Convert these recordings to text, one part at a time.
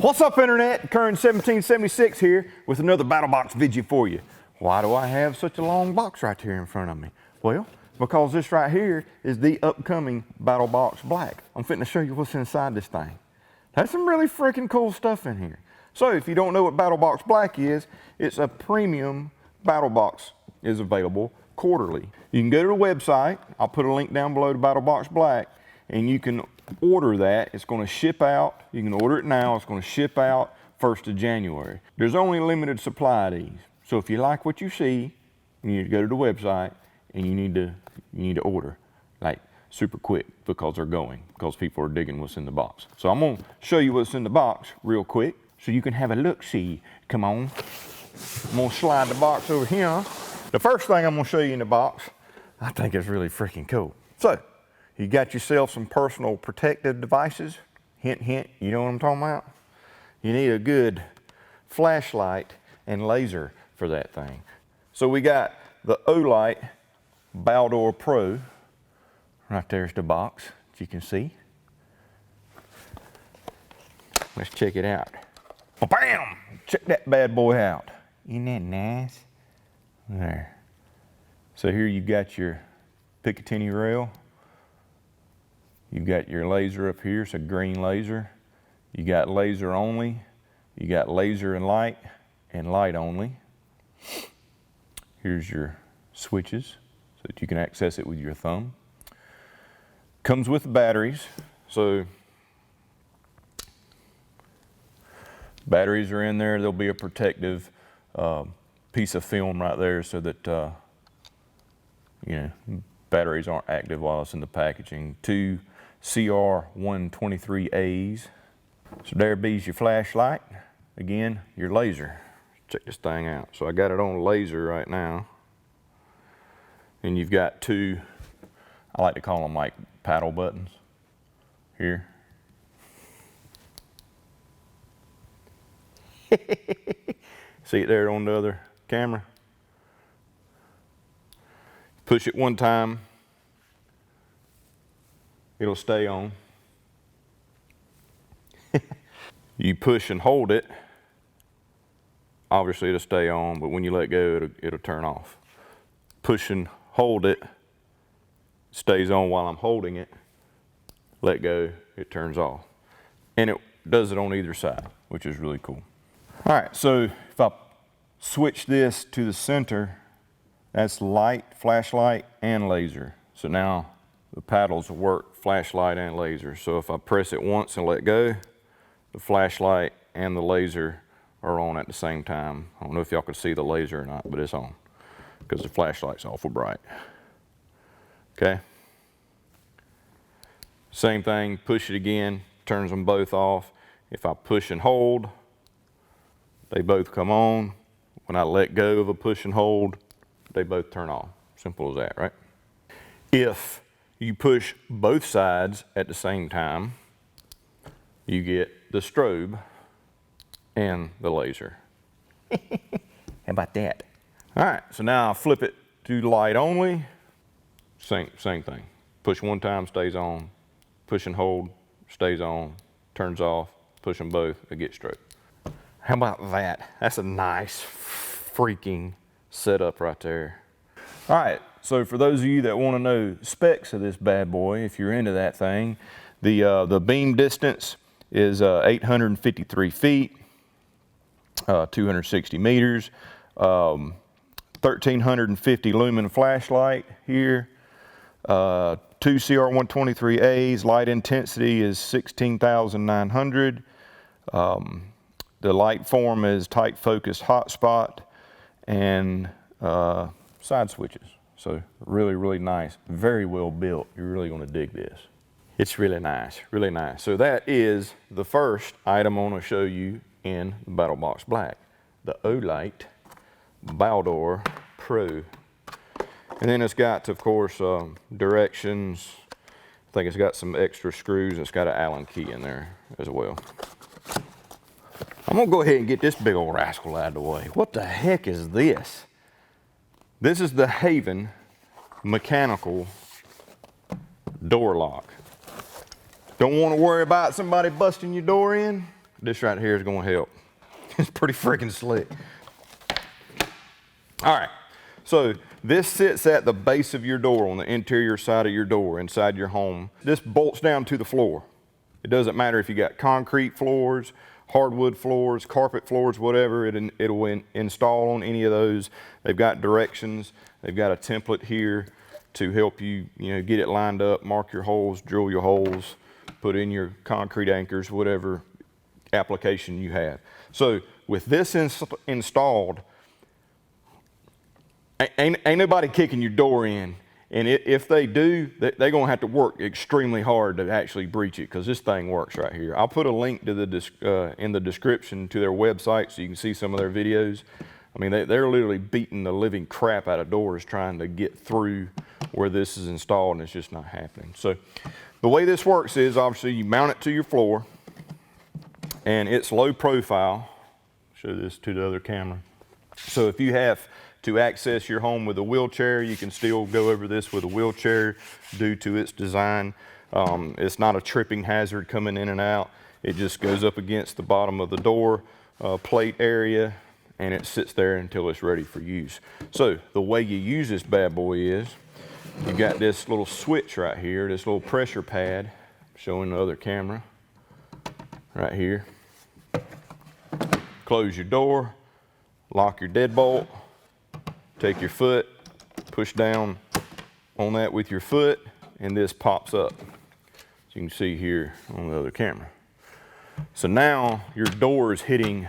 What's up, Internet? Current 1776 here with another BattleBox video for you. Why do I have such a long box right here in front of me? Well, because this right here is the upcoming BattleBox Black. I'm fitting to show you what's inside this thing. There's some really freaking cool stuff in here. So if you don't know what BattleBox Black is, it's a premium BattleBox. Is available quarterly. You can go to the website. I'll put a link down below to BattleBox Black, and you can order that. It's going to ship out. You can order it now. It's going to ship out 1st of January. There's only a limited supply of these. So if you like what you see, you need to go to the website and you need to order like super quick because they're going, because people are digging what's in the box. So I'm going to show you what's in the box real quick so you can have a look-see. Come on. I'm going to slide the box over here. The first thing I'm going to show you in the box, I think is really freaking cool. So, you got yourself some personal protective devices. Hint, hint, you know what I'm talking about? You need a good flashlight and laser for that thing. So we got the Olight Baldor Pro. Right there's the box, as you can see. Let's check it out. Bam! Check that bad boy out. Isn't that nice? There. So here you got your Picatinny rail. You got your laser up here, it's a green laser. You got laser only. You got laser and light only. Here's your switches so that you can access it with your thumb. Comes with batteries. So batteries are in there. There'll be a protective piece of film right there so that batteries aren't active while it's in the packaging. 2 CR123As. So there bees your flashlight. Again, your laser. Check this thing out. So I got it on laser right now. And you've got 2, I like to call them like paddle buttons here. See it there on the other camera? Push it one time, it'll stay on. You push and hold it, obviously it'll stay on, but when you let go, it'll turn off. Push and hold it, stays on while I'm holding it. Let go, it turns off. And it does it on either side, which is really cool. All right, so if I switch this to the center, that's light, flashlight, and laser. So now the paddles work flashlight and laser. So if I press it once and let go, the flashlight and the laser are on at the same time. I don't know if y'all can see the laser or not, but it's on because the flashlight's awful bright. Okay. Same thing, push it again, turns them both off. If I push and hold, they both come on. When I let go of a push and hold, they both turn off. Simple as that, right? If you push both sides at the same time, you get the strobe and the laser. How about that? All right, so now I'll flip it to light only. Same thing. Push one time, stays on. Push and hold, stays on. Turns off. Push them both, it gets strobe. How about that? That's a nice freaking setup right there. All right, so for those of you that want to know specs of this bad boy, if you're into that thing, the beam distance is 853 feet, 260 meters, 1350 lumen flashlight here, 2 CR123As, light intensity is 16,900. The light form is tight focused hotspot and side switches. So really, really nice, very well built. You're really gonna dig this. It's really nice, really nice. So that is the first item I wanna show you in the BattleBox Black, the Olight Baldor Pro. And then it's got, of course, directions. I think it's got some extra screws. It's got an Allen key in there as well. I'm gonna go ahead and get this big old rascal out of the way. What the heck is this? This is the Haven mechanical door lock. Don't want to worry about somebody busting your door in? this right here is gonna help. It's pretty freaking slick. All right, so this sits at the base of your door, on the interior side of your door, inside your home. This bolts down to the floor. It doesn't matter if you got concrete floors, hardwood floors, carpet floors, whatever, it'll install on any of those. They've got directions. They've got a template here to help you, get it lined up, mark your holes, drill your holes, put in your concrete anchors, whatever application you have. So with this installed, ain't nobody kicking your door in. And if they do, they're gonna have to work extremely hard to actually breach it, because this thing works right here. I'll put a link to in the description to their website so you can see some of their videos. I mean, they're literally beating the living crap out of doors trying to get through where this is installed, and it's just not happening. So the way this works is, obviously, you mount it to your floor, and it's low profile. Show this to the other camera. So if you have to access your home with a wheelchair, you can still go over this with a wheelchair due to its design. It's not a tripping hazard coming in and out. It just goes up against the bottom of the door plate area, and it sits there until it's ready for use. So the way you use this bad boy is, you got this little switch right here, this little pressure pad, showing the other camera right here. Close your door, lock your deadbolt, take your foot, push down on that with your foot, and this pops up. As you can see here on the other camera. So now your door is hitting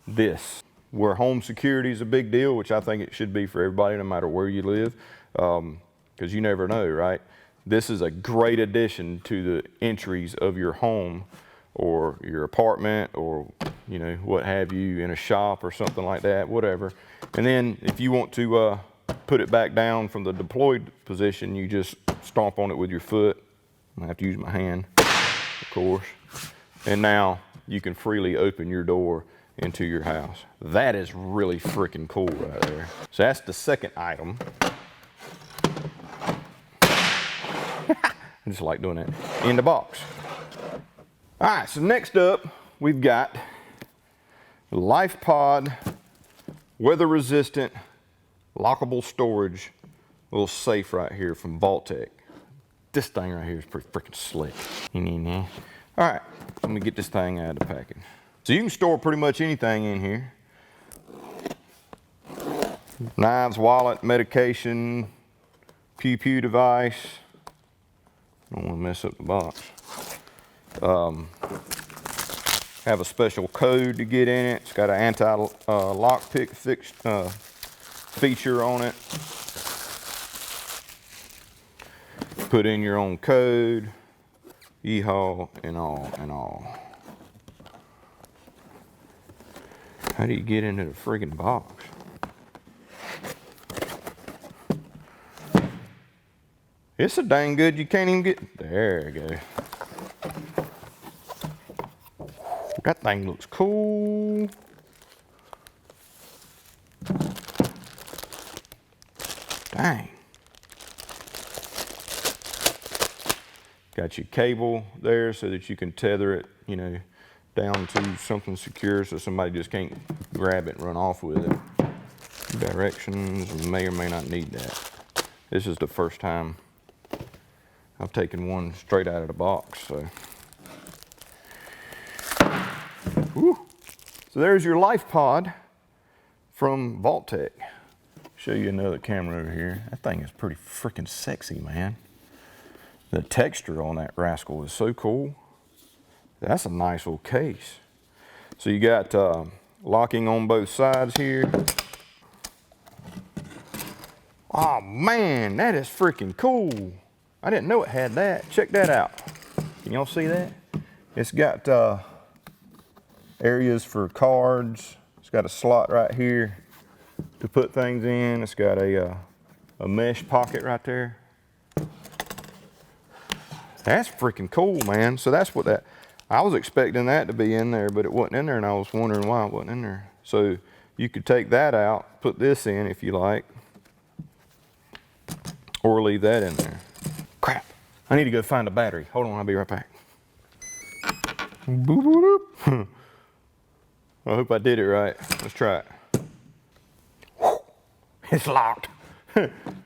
this. Where home security is a big deal, which I think it should be for everybody, no matter where you live, because you never know, right? This is a great addition to the entries of your home or your apartment, or what have you, in a shop or something like that, whatever. And then if you want to put it back down from the deployed position, you just stomp on it with your foot. I have to use my hand, of course. And now you can freely open your door into your house. That is really freaking cool right there. So that's the second item. I just like doing that. In the box. All right, so next up, we've got Lifepod weather resistant lockable storage little safe right here from Vault-Tec. This thing right here is pretty freaking slick. All right, let me get this thing out of the package. So you can store pretty much anything in here. Knives, wallet, medication, pew-pew device. Don't want to mess up the box. Have a special code to get in it. It's got an anti-lock pick feature on it. Put in your own code, yeehaw, and all. How do you get into the friggin' box? It's so dang good you can't even get, there you go. That thing looks cool. Dang. Got your cable there so that you can tether it, down to something secure so somebody just can't grab it and run off with it. Directions, may or may not need that. This is the first time I've taken one straight out of the box, so. Whew. So there's your Lifepod from Vault-Tec. Show you another camera over here. That thing is pretty freaking sexy, man. The texture on that rascal is so cool. That's a nice little case. So you got locking on both sides here. Oh man, that is freaking cool. I didn't know it had that. Check that out. Can y'all see that? It's got areas for cards. It's got a slot right here to put things in. It's got a mesh pocket right there. That's freaking cool, man. So that's what that, I was expecting that to be in there, but it wasn't in there, and I was wondering why it wasn't in there. So you could take that out, put this in if you like, or leave that in there. Crap, I need to go find a battery. Hold on, I'll be right back. Boop, boop, boop. I hope I did it right. Let's try it. It's locked.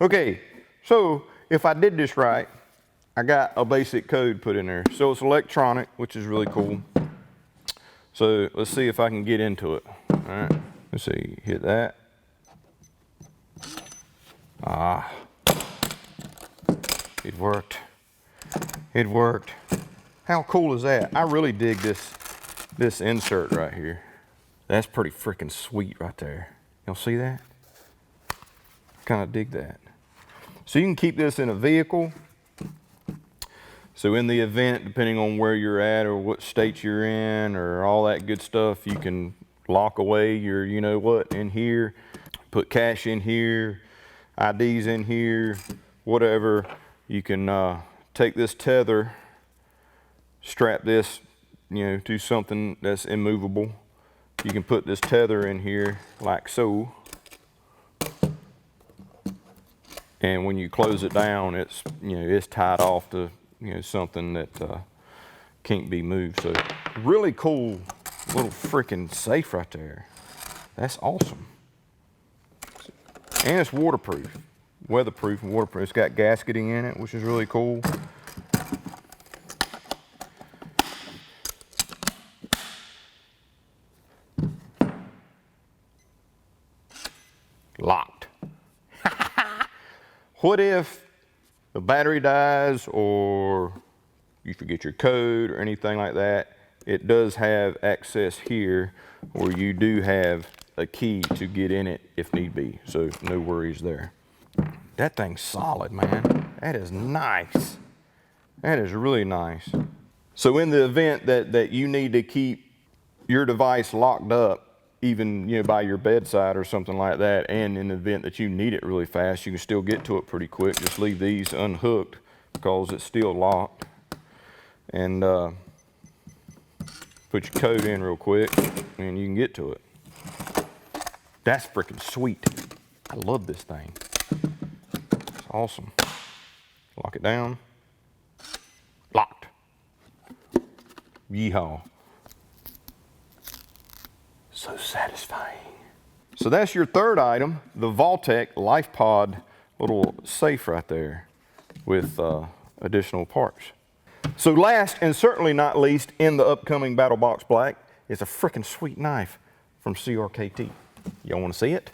Okay, so if I did this right, I got a basic code put in there. So it's electronic, which is really cool. So let's see if I can get into it. All right, let's see, hit that. Ah, it worked. It worked. How cool is that? I really dig this insert right here. That's pretty freaking sweet right there. Y'all see that? Kind of dig that. So you can keep this in a vehicle. So in the event, depending on where you're at or what state you're in or all that good stuff, you can lock away your you know what in here, put cash in here, IDs in here, whatever. You can take this tether, strap this, you know, to something that's immovable. You can put this tether in here like so. And when you close it down, it's, you know, it's tied off to, you know, something that can't be moved. So really cool little freaking safe right there. That's awesome. And it's waterproof, weatherproof and waterproof. It's got gasketing in it, which is really cool. Locked. What if the battery dies or you forget your code or anything like that? It does have access here where you do have a key to get in it if need be. So no worries there. That thing's solid, man. That is nice. That is really nice. So in the event that you need to keep your device locked up, even, you know, by your bedside or something like that, and in the event that you need it really fast, you can still get to it pretty quick. Just leave these unhooked because it's still locked. And put your code in real quick and you can get to it. That's freaking sweet. I love this thing. It's awesome. Lock it down. Locked. Yeehaw. So satisfying. So that's your third item, the Vaultec Lifepod little safe right there with additional parts. So last and certainly not least in the upcoming BATTLBOX Black is a freaking sweet knife from CRKT. Y'all want to see it?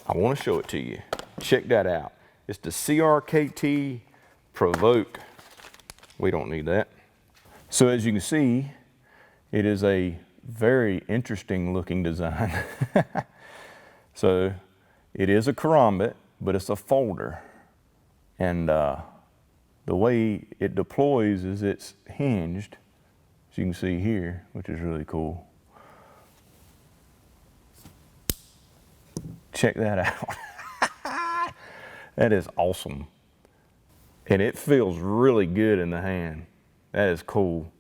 I want to show it to you. Check that out. It's the CRKT Provoke. We don't need that. So as you can see, it is a very interesting looking design. So it is a karambit, but it's a folder. And the way it deploys is it's hinged, as you can see here, which is really cool. Check that out. That is awesome. And it feels really good in the hand. That is cool.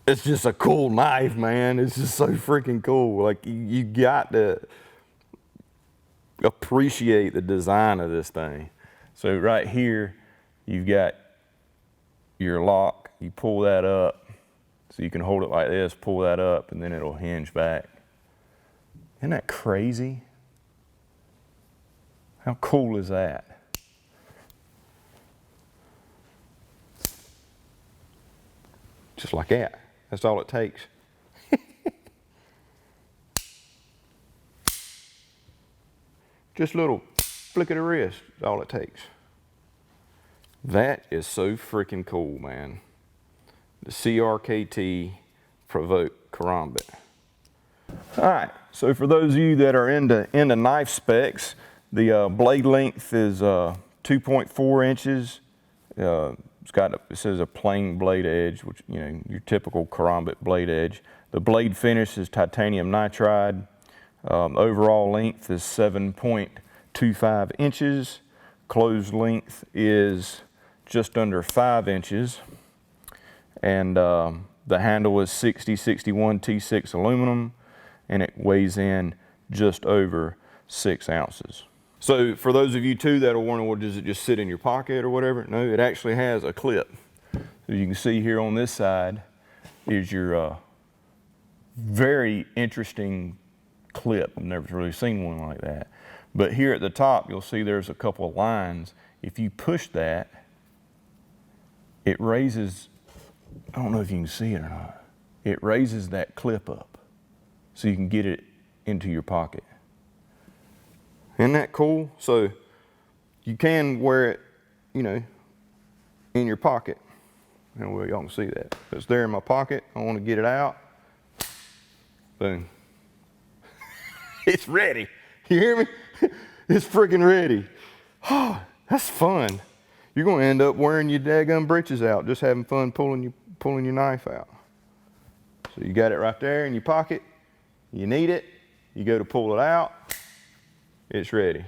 It's just a cool knife, man. It's just so freaking cool. Like, you got to appreciate the design of this thing. So right here, you've got your lock. You pull that up, so you can hold it like this, pull that up, and then it'll hinge back. Isn't that crazy? How cool is that? Just like that. That's all it takes. Just a little flick of the wrist, that's all it takes. That is so freaking cool, man. The CRKT Provoke Karambit. All right, so for those of you that are into knife specs, the blade length is 2.4 inches. It says a plain blade edge, which, you know, your typical karambit blade edge. The blade finish is titanium nitride. Overall length is 7.25 inches. Closed length is just under 5 inches. And the handle is 6061 T6 aluminum, and it weighs in just over 6 ounces. So for those of you too that are wondering, well, does it just sit in your pocket or whatever? No, it actually has a clip. So you can see here on this side is your very interesting clip. I've never really seen one like that. But here at the top, you'll see there's a couple of lines. If you push that, it raises, I don't know if you can see it or not, it raises that clip up so you can get it into your pocket. Isn't that cool? So you can wear it, you know, in your pocket. And well, y'all can see that. It's there in my pocket. I want to get it out. Boom. It's ready. You hear me? It's freaking ready. Oh, that's fun. You're going to end up wearing your daggum britches out, just having fun pulling your knife out. So you got it right there in your pocket. You need it. You go to pull it out. It's ready.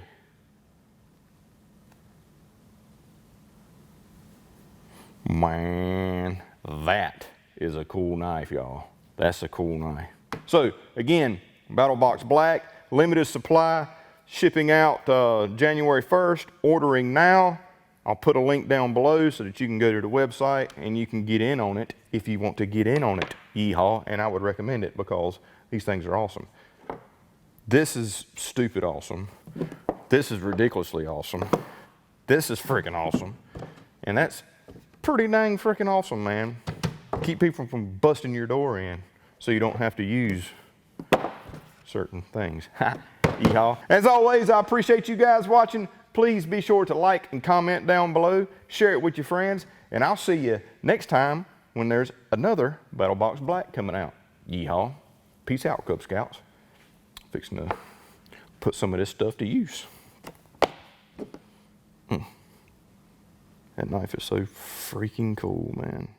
Man, that is a cool knife, y'all. That's a cool knife. So again, BATTLBOX Black, limited supply, shipping out January 1st, ordering now. I'll put a link down below so that you can go to the website and you can get in on it if you want to get in on it. Yeehaw, and I would recommend it because these things are awesome. This is stupid awesome. This is ridiculously awesome. This is freaking awesome. And that's pretty dang freaking awesome, man. Keep people from busting your door in so you don't have to use certain things. Yeehaw. As always, I appreciate you guys watching. Please be sure to like and comment down below. Share it with your friends. And I'll see you next time when there's another BATTLBOX Black coming out. Yeehaw. Peace out, Cub Scouts. Fixing to put some of this stuff to use. That knife is so freaking cool, man.